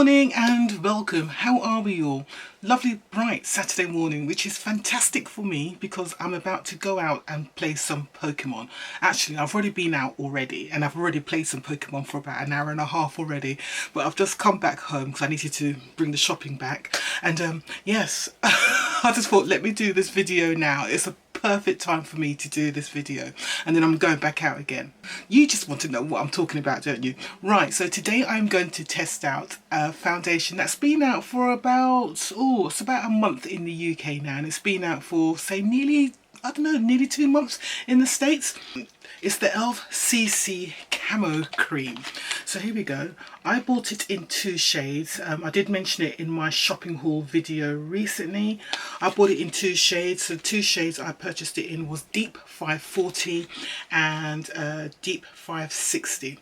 morning and welcome. How are we all? Lovely bright Saturday morning, which is fantastic for me because I'm about to go out and play some Pokemon. Actually, I've already been out already and I've already played some Pokemon for about an hour and a half already, but I've just come back home because I needed to bring the shopping back. And yes, I just thought, let me do this video now. It's a perfect time for me to do this video, and then I'm going back out again. You just want to know what I'm talking about, don't you? Right, so today I'm going to test out a foundation that's been out for about, it's about a month in the UK now, and it's been out for, say, nearly 2 months in the States. It's the e.l.f. CC Camo Cream. So here we go. I bought it in 2 shades. I did mention it in my shopping haul video recently. I bought it in 2 shades. So 2 shades I purchased it in was Deep 540 and Deep 560.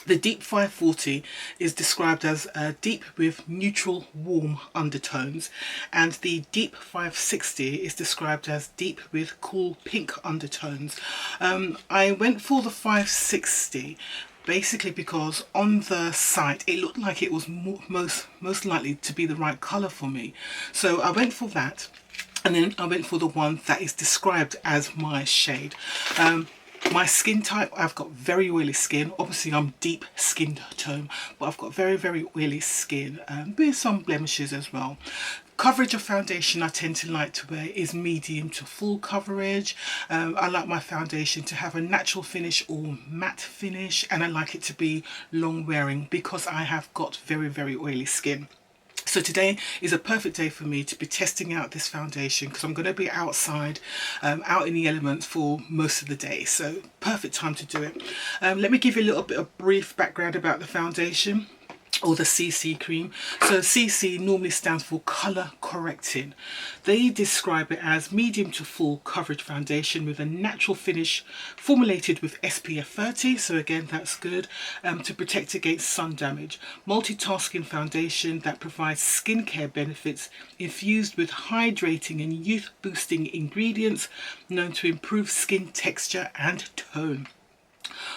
The Deep 540 is described as deep with neutral warm undertones, and the Deep 560 is described as deep with cool pink undertones. I went for the 560 basically because on the site it looked like it was most likely to be the right colour for me. So I went for that, and then I went for the one that is described as my shade. My skin type, I've got very oily skin. Obviously I'm deep skin tone, but I've got very oily skin with some blemishes as well. Coverage of foundation I tend to like to wear is medium to full coverage. I like my foundation to have a natural finish or matte finish, and I like it to be long wearing because I have got very oily skin. So today is a perfect day for me to be testing out this foundation because I'm going to be outside, out in the elements for most of the day. So perfect time to do it. Let me give you a little bit of brief background about the foundation, or the CC cream. So CC normally stands for colour correcting. They describe it as medium to full coverage foundation with a natural finish formulated with SPF 30, so again that's good, to protect against sun damage. Multitasking foundation that provides skincare benefits infused with hydrating and youth boosting ingredients known to improve skin texture and tone.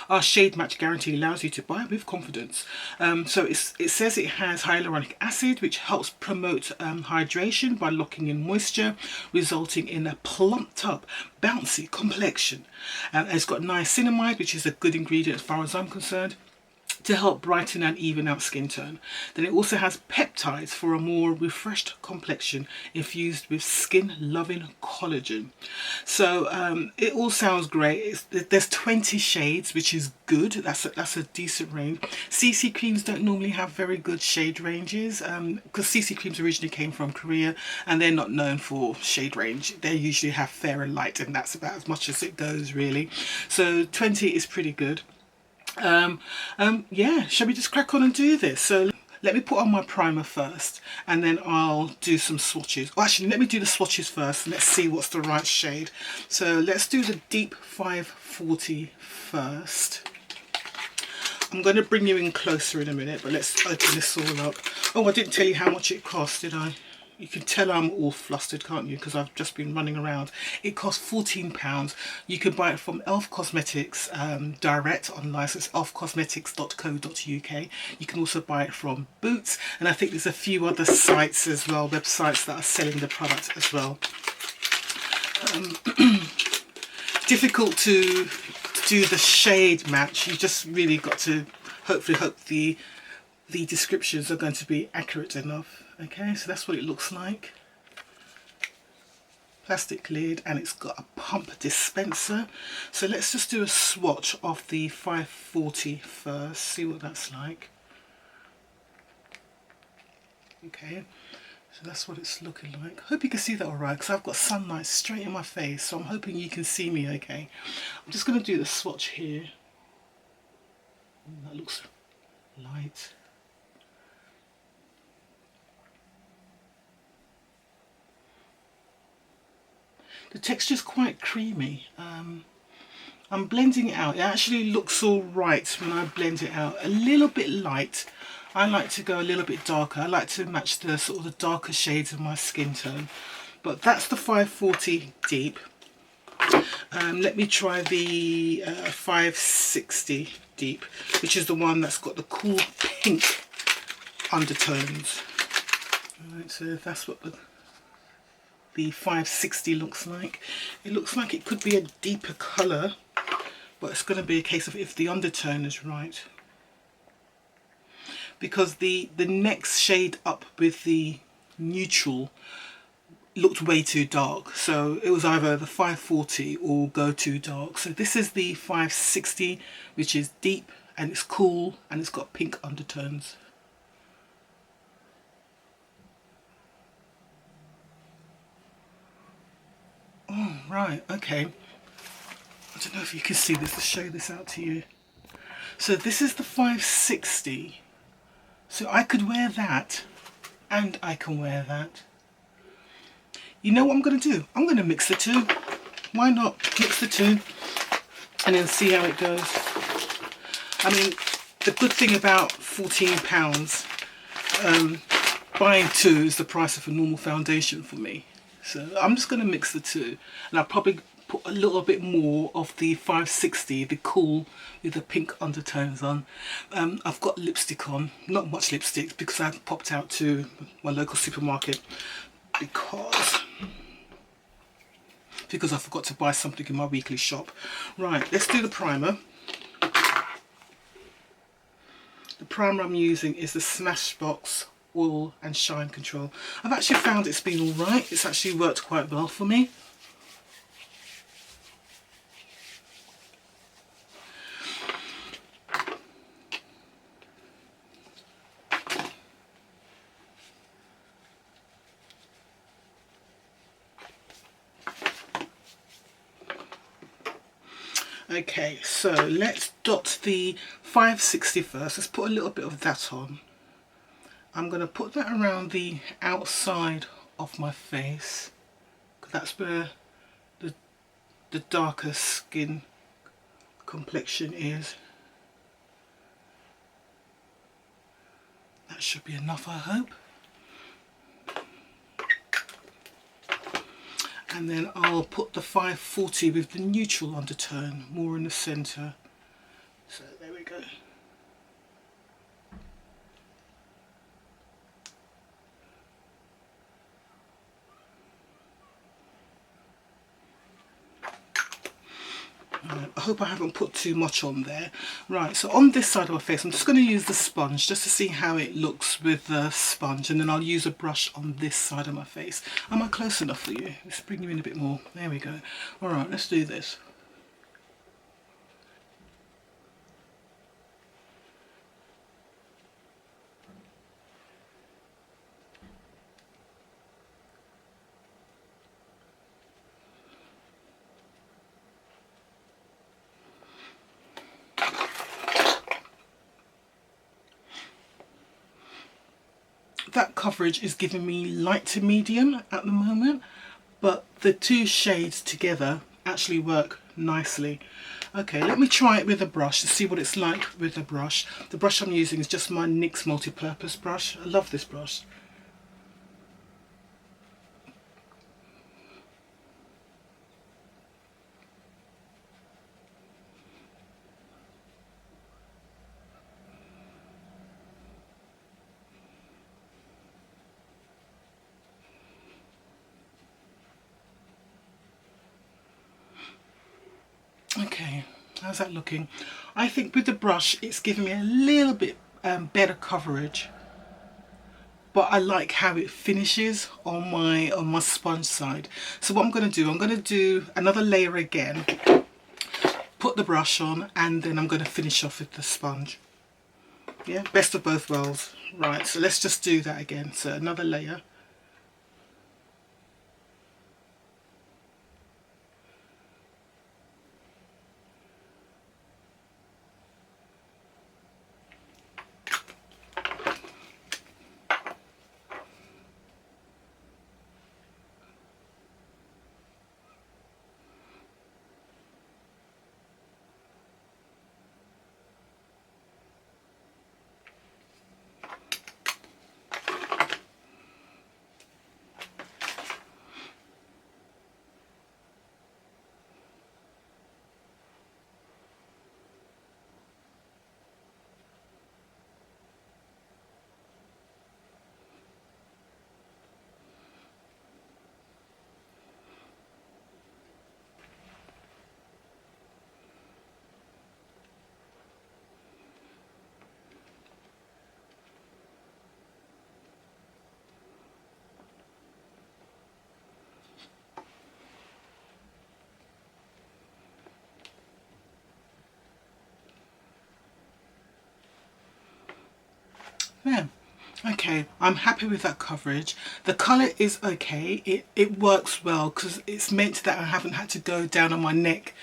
Our shade match guarantee allows you to buy with confidence. So it says it has hyaluronic acid, which helps promote hydration by locking in moisture, resulting in a plumped up, bouncy complexion. It's got niacinamide, which is a good ingredient as far as I'm concerned, to help brighten and even out skin tone. Then it also has peptides for a more refreshed complexion infused with skin loving collagen. So it all sounds great. There's 20 shades, which is good. That's a decent range. CC creams don't normally have very good shade ranges because CC creams originally came from Korea and they're not known for shade range. They usually have fair and light, and that's about as much as it goes really. So 20 is pretty good. Yeah, shall we just crack on and do this? So let me put on my primer first, and then I'll do some swatches. Well, actually, let me do the swatches first and let's see what's the right shade. So let's do the Deep 540 first. I'm going to bring you in closer in a minute, but let's open this all up. Oh, I didn't tell you how much it cost, did I? You can tell I'm all flustered, can't you? Because I've just been running around. It cost £14. You can buy it from e.l.f. Cosmetics direct online. So it's elfcosmetics.co.uk. You can also buy it from Boots, and I think there's a few other sites as well, websites that are selling the product as well. Difficult to do the shade match. You just really got to hopefully hope the descriptions are going to be accurate enough. Okay, so that's what it looks like. Plastic lid, and it's got a pump dispenser. So let's just do a swatch of the 540 first, see what that's like. Okay, so that's what it's looking like. Hope you can see that alright, because I've got sunlight straight in my face, so I'm hoping you can see me okay. I'm just going to do the swatch here. That looks light. The texture is quite creamy. I'm blending it out. It actually looks all right when I blend it out. A little bit light. I like to go a little bit darker. I like to match the sort of the darker shades of my skin tone. But that's the 540 Deep. Let me try the 560 Deep, which is the one that's got the cool pink undertones. Alright, so that's what the 560 looks like. It looks like it could be a deeper colour, but it's going to be a case of if the undertone is right. Because the next shade up with the neutral looked way too dark, so it was either the 540 or go too dark. So this is the 560, which is deep and it's cool and it's got pink undertones. Oh right, okay, I don't know if you can see this, to show this out to you. So this is the 560, so I could wear that and I can wear that. You know what I'm going to do? I'm going to mix the two. Why not mix the two and then see how it goes? I mean, the good thing about £14, buying two is the price of a normal foundation for me. So I'm just going to mix the two, and I'll probably put a little bit more of the 560, the cool with the pink undertones on. I've got lipstick on, not much lipstick because I popped out to my local supermarket because I forgot to buy something in my weekly shop. Right, let's do the primer. The primer I'm using is the Smashbox Oil and Shine Control. I've actually found it's been alright. It's actually worked quite well for me. Okay, so let's dot the 560 first. Let's put a little bit of that on. I'm going to put that around the outside of my face, because that's where the darker skin complexion is. That should be enough, I hope. And then I'll put the 540 with the neutral undertone more in the centre. So there we go. I hope I haven't put too much on there. Right, so on this side of my face, I'm just going to use the sponge just to see how it looks with the sponge, and then I'll use a brush on this side of my face. Am I close enough for you? Let's bring you in a bit more. There we go. Alright, let's do this. That coverage is giving me light to medium at the moment, but the two shades together actually work nicely. Okay, let me try it with a brush to see what it's like with a brush. The brush I'm using is just my NYX multi-purpose brush. I love this brush. Okay, how's that looking? I think with the brush it's giving me a little bit better coverage, but I like how it finishes on my sponge side. So what I'm going to do another layer again, put the brush on, and then I'm going to finish off with the sponge. Yeah, best of both worlds. Right, so let's just do that again. So another layer. There. Okay, I'm happy with that coverage. The colour is okay. It works well because it's meant that I haven't had to go down on my neck,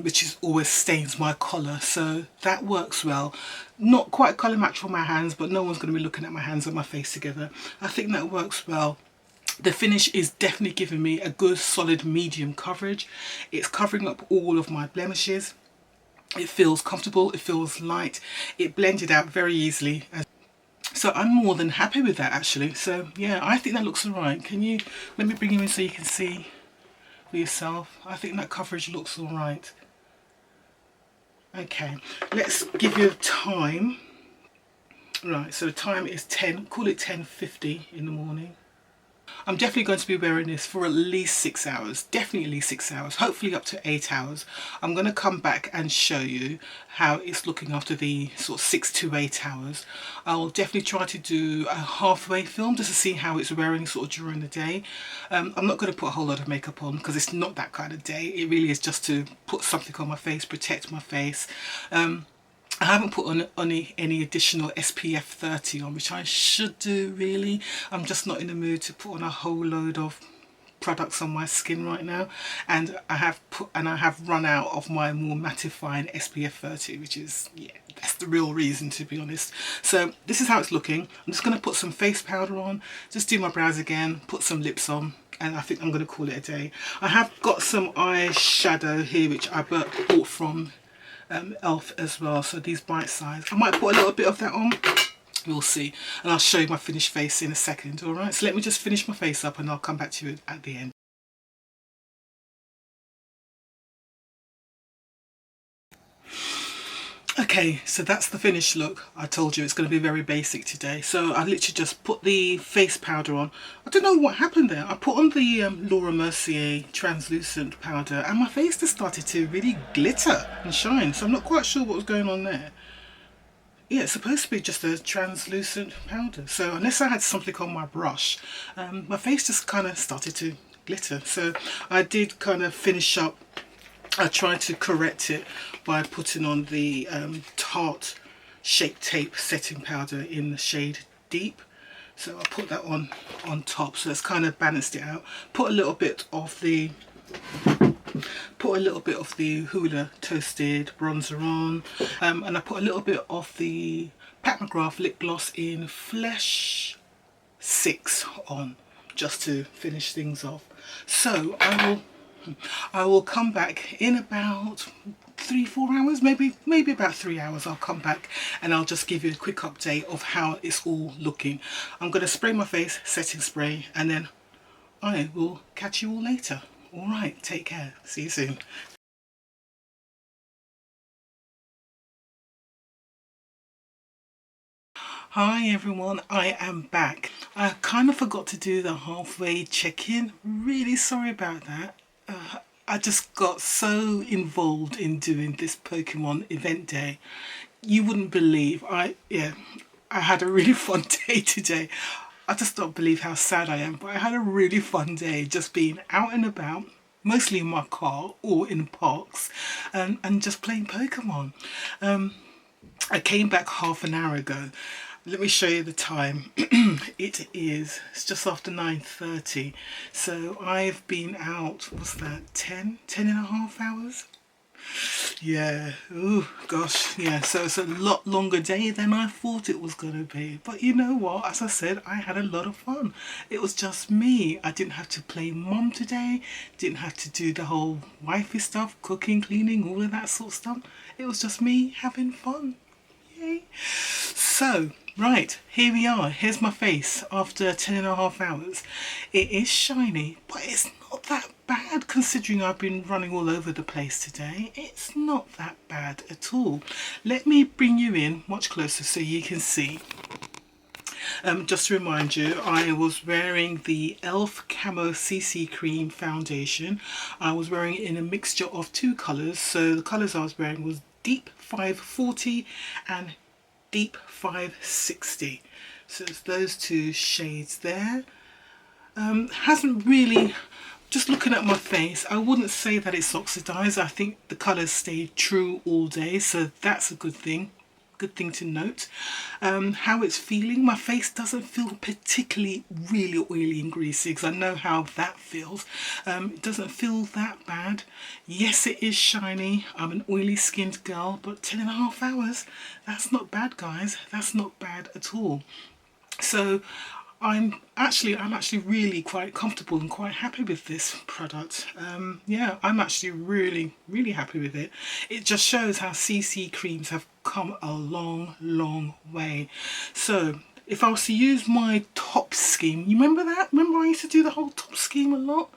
which is always stains my collar. So that works well. Not quite colour match for my hands, but no one's going to be looking at my hands and my face together. I think that works well. The finish is definitely giving me a good solid medium coverage. It's covering up all of my blemishes. It feels comfortable, it feels light, it blended out very easily. So I'm more than happy with that actually. So yeah, I think that looks alright. Can you, let me bring you in so you can see for yourself. I think that coverage looks alright. Okay, let's give you a time. Right, so the time is 10, call it 10:50 in the morning. I'm definitely going to be wearing this for at least 6 hours, definitely at least 6 hours, hopefully up to 8 hours. I'm going to come back and show you how it's looking after the sort of 6 to 8 hours. I'll definitely try to do a halfway film just to see how it's wearing sort of during the day. I'm not going to put a whole lot of makeup on because it's not that kind of day. It really is just to put something on my face, protect my face. I haven't put on any additional SPF 30 on, which I should do really. I'm just not in the mood to put on a whole load of products on my skin right now, and I have run out of my more mattifying SPF 30, which is, yeah, that's the real reason to be honest. So this is how it's looking. I'm just going to put some face powder on, just do my brows again, put some lips on, and I think I'm going to call it a day. I have got some eyeshadow here which I bought from Elf as well, so these bite size. I might put a little bit of that on, we'll see, and I'll show you my finished face in a second. Alright, so let me just finish my face up and I'll come back to you at the end. Okay, so that's the finished look. I told you it's going to be very basic today. So I literally just put the face powder on. I don't know what happened there. I put on the Laura Mercier translucent powder and my face just started to really glitter and shine. So I'm not quite sure what was going on there. Yeah, it's supposed to be just a translucent powder. So unless I had something on my brush, my face just kind of started to glitter. So I did kind of finish up. I tried to correct it by putting on the Tarte Shape Tape setting powder in the shade Deep. So I put that on top, so it's kind of balanced it out. Put a little bit of the Hoola Toasted bronzer on, and I put a little bit of the McGrath lip gloss in Flesh 6 on, just to finish things off. So I will come back in about 3-4 hours, maybe about 3 hours. I'll come back and I'll just give you a quick update of how it's all looking. I'm going to spray my face, setting spray, and then I will catch you all later. Alright, take care. See you soon. Hi everyone, I am back. I kind of forgot to do the halfway check-in. Really sorry about that. I just got so involved in doing this Pokemon event day. You wouldn't believe, I had a really fun day today. I just don't believe how sad I am, but I had a really fun day just being out and about, mostly in my car or in parks, and just playing Pokemon. I came back half an hour ago. Let me show you the time. It's just after 9:30. So I've been out, what's that, 10 and a half hours? Yeah, oh gosh, yeah, so it's a lot longer day than I thought it was gonna be. But you know what, as I said, I had a lot of fun. It was just me. I didn't have to play mum today, didn't have to do the whole wifey stuff, cooking, cleaning, all of that sort of stuff. It was just me having fun. Yay. So, right, here we are. Here's my face after 10 and a half hours. It is shiny, but it's not that bad considering I've been running all over the place today. It's not that bad at all. Let me bring you in much closer so you can see. Just to remind you, I was wearing the Elf Camo CC Cream Foundation. I was wearing it in a mixture of 2 colours. So the colours I was wearing was Deep 540 and Deep 560. So it's those 2 shades there. Hasn't really, just looking at my face, I wouldn't say that it's oxidized. I think the colours stayed true all day, so that's a good thing. good thing to note. How it's feeling, my face doesn't feel particularly really oily and greasy, because I know how that feels. It doesn't feel that bad. Yes, it is shiny. I'm an oily skinned girl, but 10.5 hours, that's not bad, guys. That's not bad at all. So I'm actually really quite comfortable and quite happy with this product. Yeah, I'm actually really happy with it. It just shows how CC creams have come a long way. So if I was to use my top scheme, you remember that? Remember I used to do the whole top scheme a lot?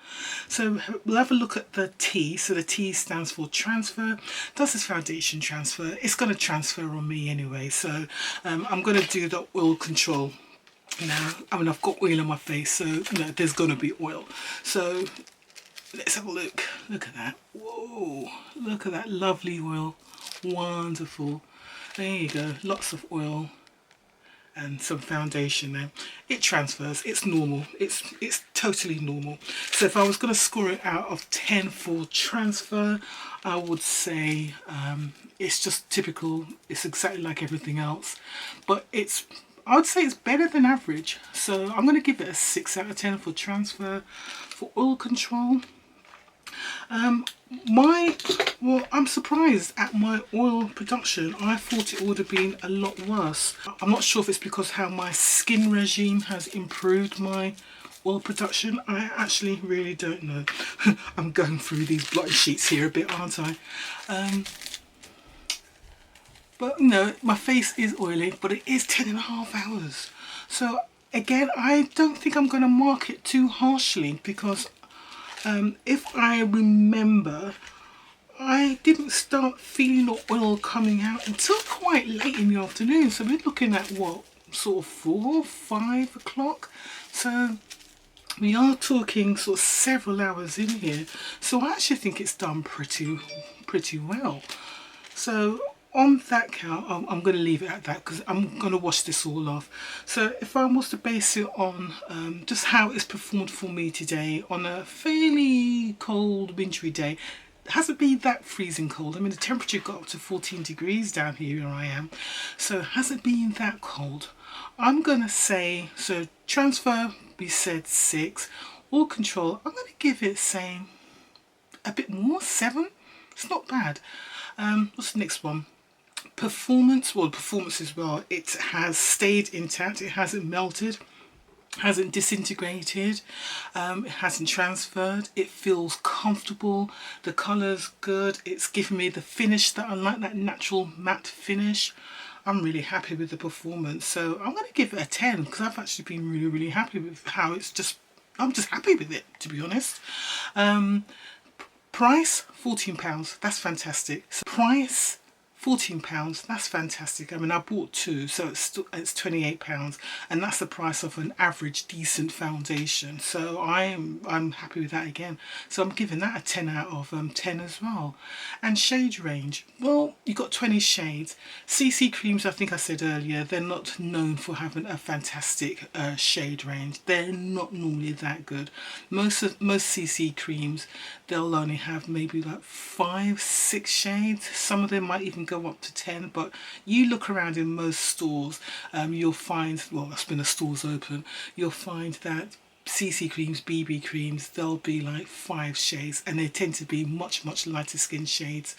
So we'll have a look at the T. So the T stands for transfer. Does this foundation transfer? It's going to transfer on me anyway. So I'm going to do the oil control. Now, I mean, I've got oil on my face, so you know, there's going to be oil. So let's have a look. Look at that. Whoa, look at that lovely oil. Wonderful. There you go. Lots of oil and some foundation there. It transfers. It's normal. It's totally normal. So if I was going to score it out of 10 for transfer, I would say it's just typical. It's exactly like everything else, but I would say it's better than average. So I'm going to give it a 6 out of 10 for transfer. For oil control, well, I'm surprised at my oil production. I thought it would have been a lot worse. I'm not sure if it's because how my skin regime has improved my oil production. I actually really don't know. I'm going through these blotting sheets here a bit, aren't I? But no, my face is oily, but it is 10.5 hours. So again, I don't think I'm going to mark it too harshly, because if I remember, I didn't start feeling the oil coming out until quite late in the afternoon. So we're looking at what, sort of 4, 5 o'clock. So we are talking sort of several hours in here. So I actually think it's done pretty well. So on that count, I'm going to leave it at that, because I'm going to wash this all off. So if I was to base it on just how it's performed for me today on a fairly cold wintry day, it hasn't been that freezing cold. I mean, the temperature got up to 14 degrees down here where I am, so it hasn't been that cold. I'm going to say, so transfer, we said 6. Oil control, I'm going to give it, say, a bit more, 7. It's not bad. What's the next one? Performance, well, performance as well. It has stayed intact. It hasn't melted, hasn't disintegrated, it hasn't transferred. It feels comfortable. The colour's good. It's given me the finish that I like, that natural matte finish. I'm really happy with the performance. So I'm going to give it a 10, because I've actually been really happy with how it's just, I'm just happy with it, to be honest. Price, £14. That's fantastic. So price, £14, that's fantastic. I mean, I bought 2, so it's £28, and that's the price of an average decent foundation. So I'm happy with that again. So I'm giving that a 10 out of 10 as well. And shade range, well, you got 20 shades. CC creams, I think I said earlier, they're not known for having a fantastic shade range. They're not normally that good. Most CC creams, they'll only have maybe like 5, 6 shades. Some of them might even go up to 10, but you look around in most stores, you'll find, well, that's when the store's open, you'll find that CC creams, BB creams, they'll be like 5 shades, and they tend to be much lighter skin shades.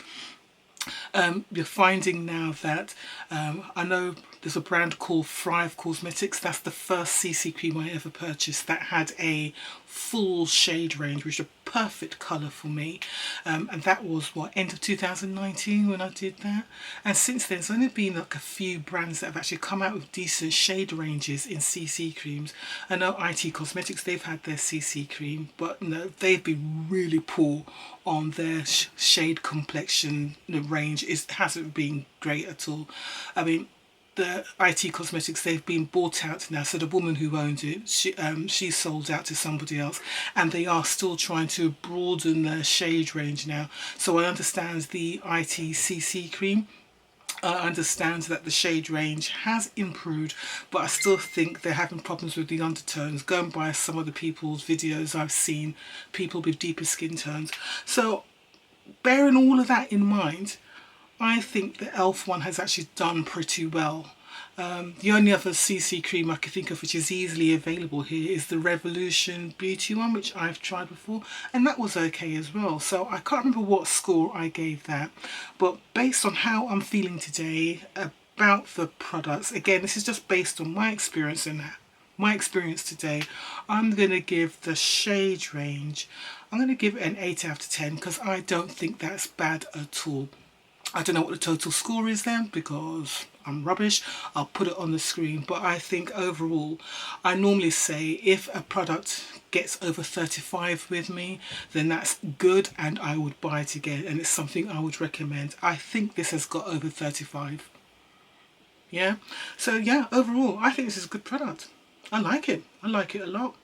You're finding now that I know there's a brand called Thrive Cosmetics. That's the first CC cream I ever purchased that had a full shade range, which is a perfect colour for me. And that was what, end of 2019 when I did that. And since then, there's only been like a few brands that have actually come out with decent shade ranges in CC creams. I know IT Cosmetics, they've had their CC cream, but no, they've been really poor on their shade complexion. The range hasn't been great at all. I mean, the IT Cosmetics, they've been bought out now, so the woman who owned it, she sold out to somebody else, and they are still trying to broaden their shade range now. So I understand the IT CC cream, I understand that the shade range has improved, but I still think they're having problems with the undertones. Going by some of the people's videos I've seen, people with deeper skin tones. So bearing all of that in mind, I think the e.l.f. one has actually done pretty well. The only other CC cream I can think of which is easily available here is the Revolution Beauty one, which I've tried before, and that was okay as well. So I can't remember what score I gave that, but based on how I'm feeling today about the products, again, this is just based on my experience and my experience today, I'm going to give the shade range, I'm going to give it an 8 out of 10 because I don't think that's bad at all. I don't know what the total score is then because I'm rubbish. I'll put it on the screen, but I think overall, I normally say if a product gets over 35 with me, then that's good and I would buy it again, and it's something I would recommend. I think this has got over 35. Yeah, so yeah, overall I think this is a good product. I like it a lot.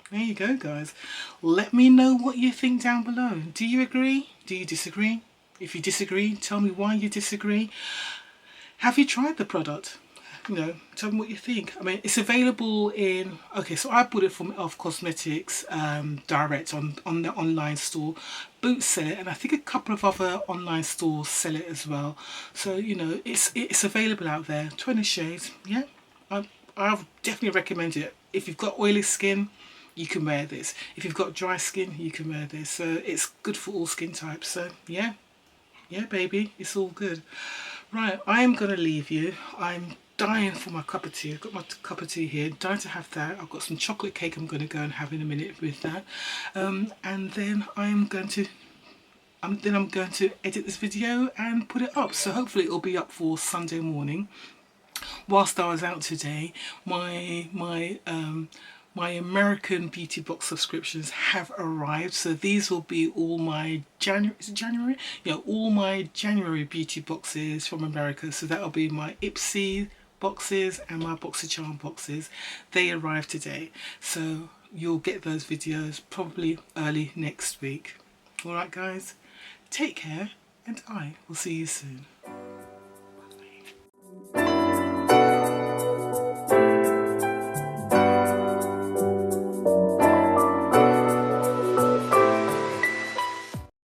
There you go, guys. Let me know what you think down below. Do you agree? Do you disagree? If you disagree, tell me why you disagree. Have you tried the product? You know, tell me what you think. I mean, it's available in, okay, so I bought it from e.l.f. Cosmetics direct on the online store. Boots sell it, and I think a couple of other online stores sell it as well. So, you know, it's available out there. 20 shades, yeah. I would definitely recommend it. If you've got oily skin, you can wear this. If you've got dry skin, you can wear this. So it's good for all skin types. So yeah, baby, it's all good. Right, I am going to leave you. I'm dying for my cup of tea. I've got my cup of tea here, dying to have that. I've got some chocolate cake I'm going to go and have in a minute with that. And then I'm going to edit this video and put it up. So hopefully it'll be up for Sunday morning. Whilst I was out today, my American beauty box subscriptions have arrived, so these will be all my January? Yeah, all my January beauty boxes from America. So that'll be my Ipsy boxes and my BoxyCharm boxes. They arrived today, so you'll get those videos probably early next week. Alright guys, take care and I will see you soon.